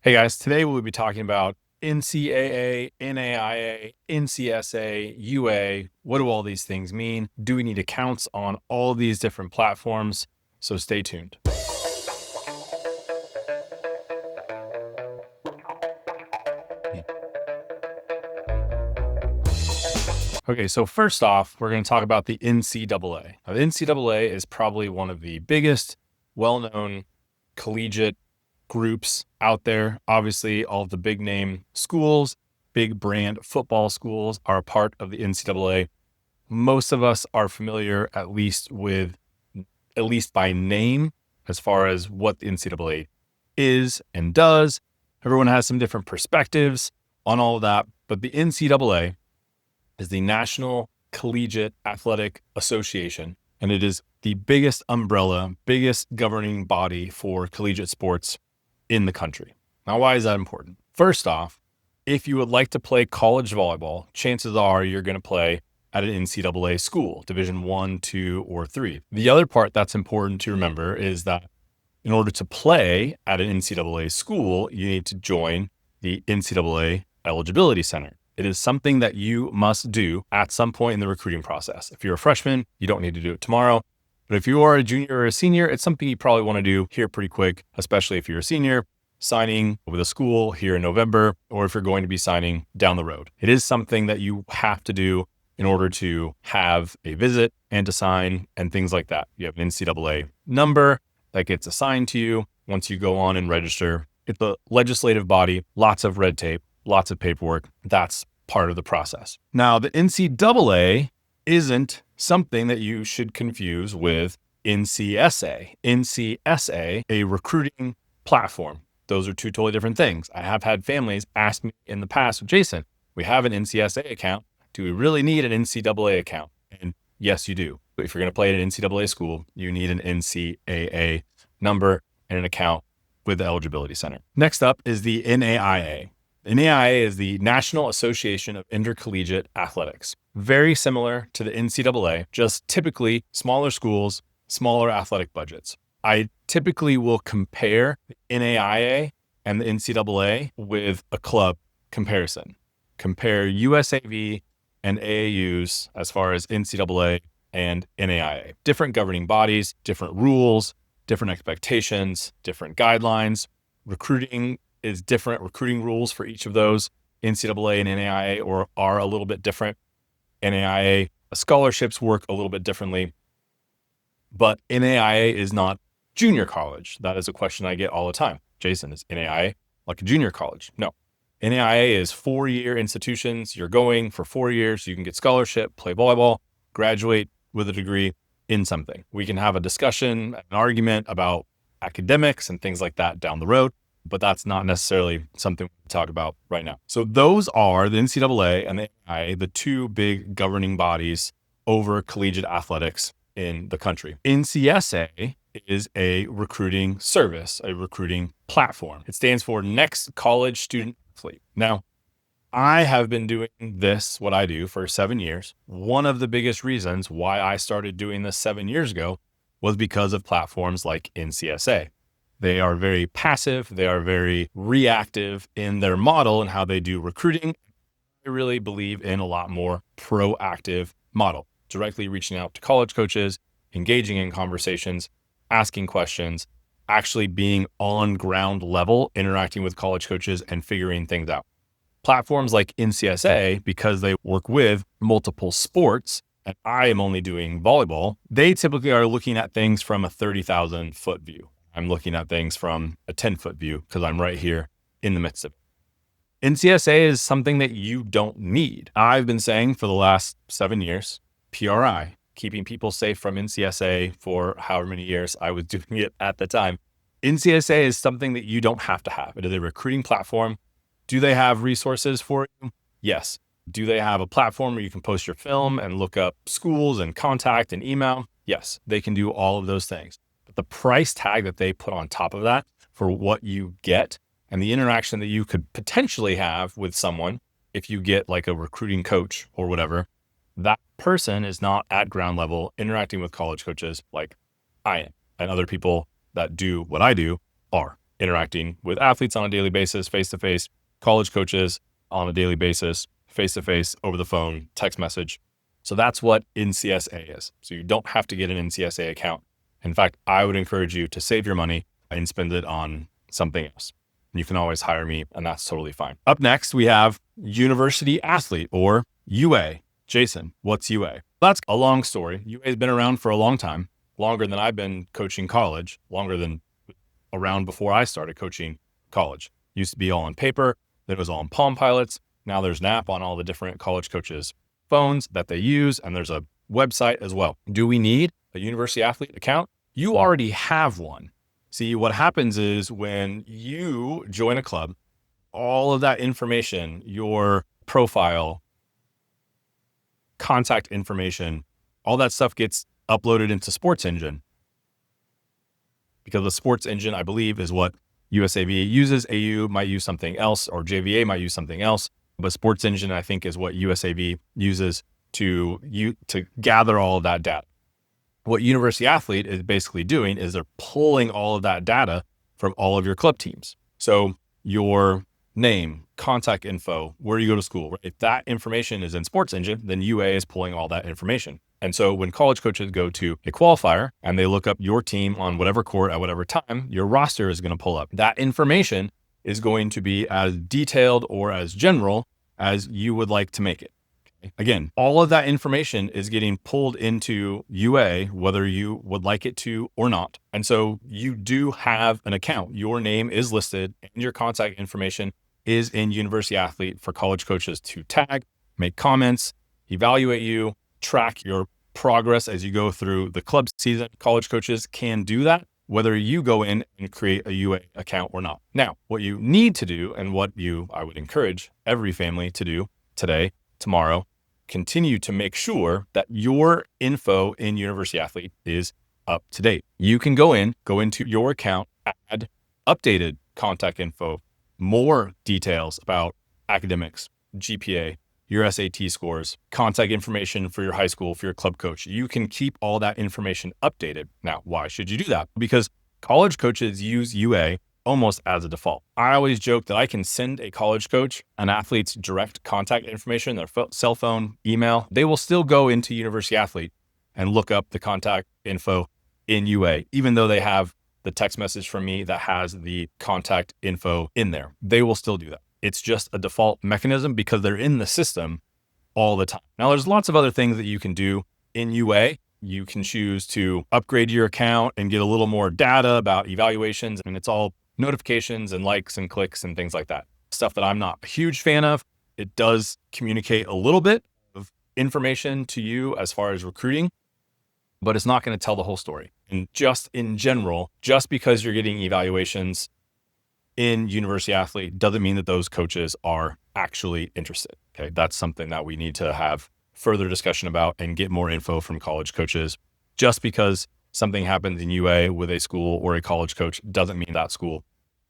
Hey guys, today we'll be talking about NCAA, NAIA, NCSA, UA. What do all these things mean? Do we need accounts on all these different platforms? So stay tuned. Okay, so first off, we're going to talk about the NCAA. Now, the NCAA is probably one of the biggest, well-known collegiate groups out there. Obviously, all of the big name schools, big brand football schools are a part of the NCAA. Most of us are familiar at least by name as far as what the NCAA is and does. Everyone has some different perspectives on all of that, but the NCAA is the National Collegiate Athletic Association, and it is the biggest umbrella, biggest governing body for collegiate sports in the country. Now, why is that important? First off, if you would like to play college volleyball, chances are you're going to play at an NCAA school, Division 1, 2, or 3. The other part that's important to remember is that in order to play at an NCAA school, you need to join the NCAA Eligibility Center. It is something that you must do at some point in the recruiting process. If you're a freshman, you don't need to do it tomorrow. But if you are a junior or a senior, it's something you probably want to do here pretty quick, especially if you're a senior signing with a school here in November, or if you're going to be signing down the road. It is something that you have to do in order to have a visit and to sign and things like that. You have an NCAA number that gets assigned to you once you go on and register. It's a legislative body, lots of red tape, lots of paperwork. That's part of the process. Now, the NCAA isn't something that you should confuse with NCSA. NCSA, a recruiting platform. Those are two totally different things. I have had families ask me in the past, Jason, we have an NCSA account. Do we really need an NCAA account? And yes, you do. But if you're going to play at an NCAA school, you need an NCAA number and an account with the Eligibility Center. Next up is the NAIA. The NAIA is the National Association of Intercollegiate Athletics. Very similar to the NCAA, just typically smaller schools, smaller athletic budgets. I typically will compare the NAIA and the NCAA with a club comparison. Compare USAV and AAUs as far as NCAA and NAIA. Different governing bodies, different rules, different expectations, different guidelines. Recruiting is different. Recruiting rules for each of those, NCAA and NAIA, are a little bit different. NAIA scholarships work a little bit differently, but NAIA is not junior college. That is a question I get all the time. Jason, is NAIA like a junior college? No. NAIA is 4-year institutions. You're going for 4 years. You can get scholarship, play volleyball, graduate with a degree in something. We can have a discussion, an argument about academics and things like that down the road, but that's not necessarily something we talk about right now. So those are the NCAA and the NAIA, the two big governing bodies over collegiate athletics in the country. NCSA is a recruiting service, a recruiting platform. It stands for Next College Student Athlete. Now, I have been doing this, what I do, for 7 years. One of the biggest reasons why I started doing this 7 years ago was because of platforms like NCSA. They are very passive. They are very reactive in their model and how they do recruiting. I really believe in a lot more proactive model, directly reaching out to college coaches, engaging in conversations, asking questions, actually being on ground level, interacting with college coaches and figuring things out. Platforms like NCSA, because they work with multiple sports, and I am only doing volleyball, they typically are looking at things from a 30,000 foot view. I'm looking at things from a 10-foot view because I'm right here in the midst of it. NCSA is something that you don't need. I've been saying for the last 7 years, PRI, keeping people safe from NCSA for however many years I was doing it at the time. NCSA is something that you don't have to have. It is a recruiting platform. Do they have resources for you? Yes. Do they have a platform where you can post your film and look up schools and contact and email? Yes, they can do all of those things. But the price tag that they put on top of that for what you get and the interaction that you could potentially have with someone, if you get like a recruiting coach or whatever, that person is not at ground level interacting with college coaches like I am and other people that do what I do are. interacting with athletes on a daily basis, face-to-face, college coaches on a daily basis, face-to-face, over the phone, text message. So that's what NCSA is. So you don't have to get an NCSA account. In fact, I would encourage you to save your money and spend it on something else. You can always hire me, and that's totally fine. Up next, we have University Athlete, or UA. Jason, what's UA? That's a long story. UA has been around for a long time, longer than I've been coaching college, longer than around before I started coaching college. Used to be all on paper, then it was all on Palm Pilots. Now there's an app on all the different college coaches' phones that they use, and there's a website as well. Do we need a University Athlete account? You already have one. See, what happens is when you join a club, all of that information, your profile, contact information, all that stuff gets uploaded into Sports Engine. Because the Sports Engine, I believe, is what USAV uses. AU might use something else, or JVA might use something else. But Sports Engine, I think, is what USAV uses to gather all of that data. What University Athlete is basically doing is they're pulling all of that data from all of your club teams. So your name, contact info, where you go to school, right? If that information is in Sports Engine, then UA is pulling all that information. And so when college coaches go to a qualifier and they look up your team on whatever court at whatever time, your roster is going to pull up. That information is going to be as detailed or as general as you would like to make it. Okay? Again, all of that information is getting pulled into UA, whether you would like it to or not. And so you do have an account. Your name is listed and your contact information is in University Athlete for college coaches to tag, make comments, evaluate you, track your progress as you go through the club season. College coaches can do that, whether you go in and create a UA account or not. Now, what you need to do, and what I would encourage every family to do today, tomorrow, continue to make sure that your info in University Athlete is up to date. You can go into your account, add updated contact info, more details about academics, GPA, your SAT scores, contact information for your high school, for your club coach. You can keep all that information updated. Now, why should you do that? Because college coaches use UA almost as a default. I always joke that I can send a college coach an athlete's direct contact information, their cell phone, email. They will still go into University Athlete and look up the contact info in UA, even though they have the text message from me that has the contact info in there. They will still do that. It's just a default mechanism because they're in the system all the time. Now, there's lots of other things that you can do in UA. You can choose to upgrade your account and get a little more data about evaluations, and it's all notifications and likes and clicks and things like that. Stuff that I'm not a huge fan of. It does communicate a little bit of information to you as far as recruiting, but it's not going to tell the whole story. And just in general, just because you're getting evaluations in University Athlete doesn't mean that those coaches are actually interested. Okay. That's something that we need to have further discussion about and get more info from college coaches. Just because something happens in UA with a school or a college coach doesn't mean that school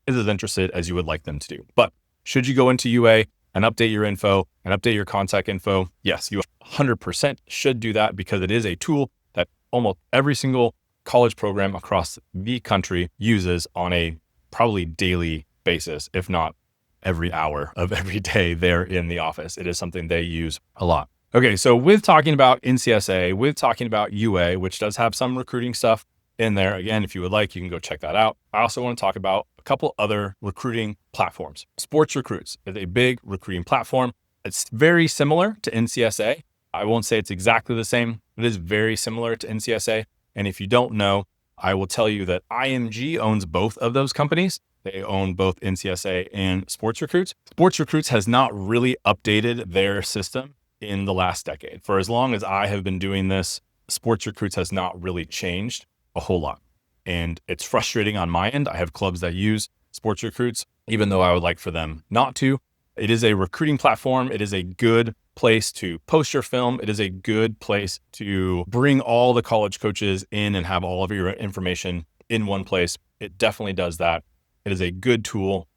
is as interested as you would like them to do. But should you go into UA and update your info and update your contact info? Yes, you 100% should do that because it is a tool that almost every single college program across the country uses on a probably daily basis, if not every hour of every day they're in the office. It is something they use a lot. Okay, so with talking about NCSA, with talking about UA, which does have some recruiting stuff in there. Again, if you would like, you can go check that out. I also want to talk about a couple other recruiting platforms. Sports Recruits is a big recruiting platform. It's very similar to NCSA. I won't say it's exactly the same. It is very similar to NCSA. And if you don't know, I will tell you that IMG owns both of those companies. They own both NCSA and Sports Recruits. Sports Recruits has not really updated their system in the last decade. For as long as I have been doing this, Sports Recruits has not really changed a whole lot. And it's frustrating on my end. I have clubs that use Sports Recruits, even though I would like for them not to. It is a recruiting platform. It is a good place to post your film. It is a good place to bring all the college coaches in and have all of your information in one place. It definitely does that. It is a good tool,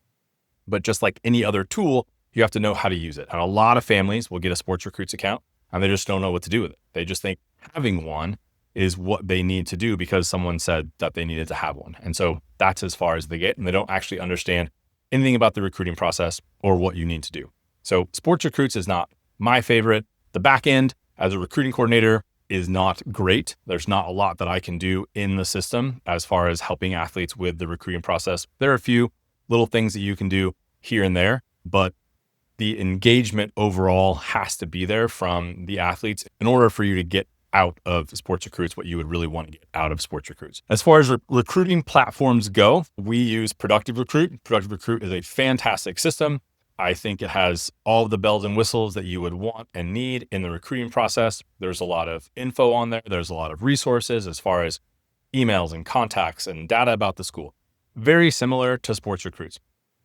but just like any other tool, you have to know how to use it. And a lot of families will get a Sports Recruits account and they just don't know what to do with it. They just think having one is what they need to do because someone said that they needed to have one. And so that's as far as they get, and they don't actually understand anything about the recruiting process or what you need to do. So sports recruits is not my favorite. The back end as a recruiting coordinator is not great. There's not a lot that I can do in the system as far as helping athletes with the recruiting process. There are a few little things that you can do here and there, but the engagement overall has to be there from the athletes in order for you to get out of sports recruits what you would really want to get out of sports recruits. As far as recruiting platforms go, we use Productive Recruit. Productive Recruit is a fantastic system. I think it has all of the bells and whistles that you would want and need in the recruiting process. There's a lot of info on there. There's a lot of resources as far as emails and contacts and data about the school. Very similar to sports recruits.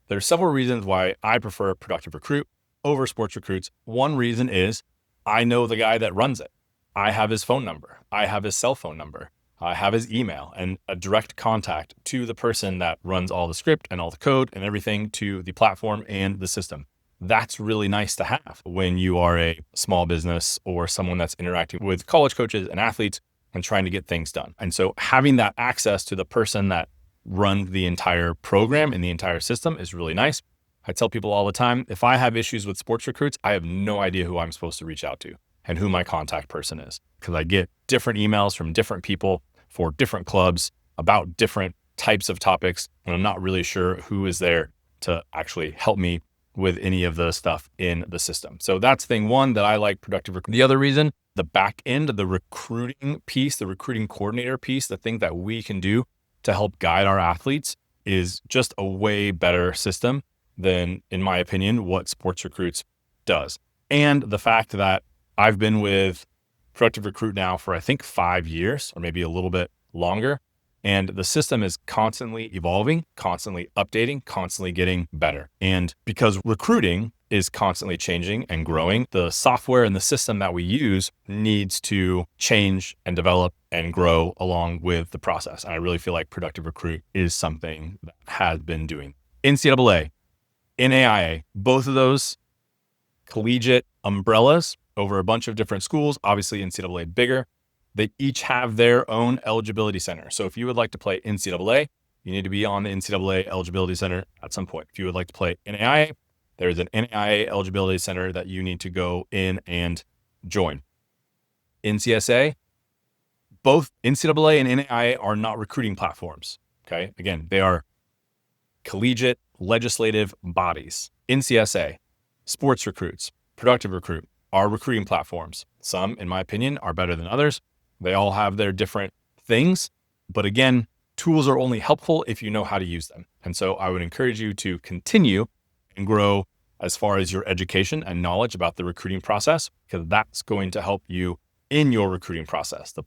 There's several reasons why I prefer Productive Recruit over sports recruits. One reason is I know the guy that runs it. I have his phone number. I have his cell phone number. I have his email and a direct contact to the person that runs all the script and all the code and everything to the platform and the system. That's really nice to have when you are a small business or someone that's interacting with college coaches and athletes and trying to get things done. And so having that access to the person that runs the entire program and the entire system is really nice. I tell people all the time, if I have issues with sports recruits, I have no idea who I'm supposed to reach out to and who my contact person is, because I get different emails from different people for different clubs about different types of topics, and I'm not really sure who is there to actually help me with any of the stuff in the system. So that's thing one that I like Productive Recruit. The other reason, the back end of the recruiting piece, the recruiting coordinator piece, the thing that we can do to help guide our athletes is just a way better system than, in my opinion, what sports recruits does. And the fact that I've been with Productive Recruit now for, I think, 5 years or maybe a little bit longer. And the system is constantly evolving, constantly updating, constantly getting better. And because recruiting is constantly changing and growing, the software and the system that we use needs to change and develop and grow along with the process. And I really feel like Productive Recruit is something that has been doing. NCAA, NAIA, both of those collegiate umbrellas over a bunch of different schools. Obviously, NCAA bigger. They each have their own eligibility center. So if you would like to play NCAA, you need to be on the NCAA Eligibility Center at some point. If you would like to play NAIA, there's an NAIA Eligibility Center that you need to go in and join. NCSA, both NCAA and NAIA are not recruiting platforms. Okay. Again, they are collegiate legislative bodies. NCSA, sports recruits, Productive Recruit, are recruiting platforms. Some, in my opinion, are better than others. They all have their different things. But again, tools are only helpful if you know how to use them. And so I would encourage you to continue and grow as far as your education and knowledge about the recruiting process, because that's going to help you in your recruiting process. The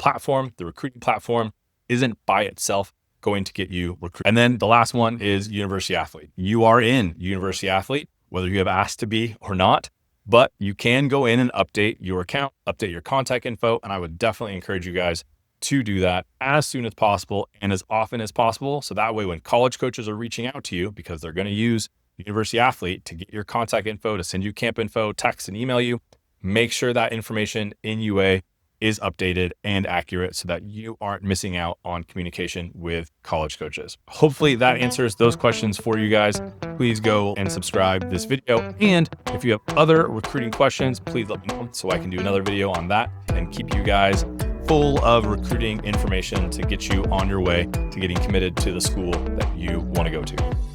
recruiting platform isn't by itself going to get you recruited. And then the last one is University Athlete. You are in University Athlete, whether you have asked to be or not. But you can go in and update your account, update your contact info. And I would definitely encourage you guys to do that as soon as possible and as often as possible. So that way, when college coaches are reaching out to you, because they're going to use University Athlete to get your contact info, to send you camp info, text and email you, make sure that information in UA is updated and accurate so that you aren't missing out on communication with college coaches. Hopefully that answers those questions for you guys. Please go and subscribe this video. And if you have other recruiting questions, please let me know so I can do another video on that and keep you guys full of recruiting information to get you on your way to getting committed to the school that you want to go to.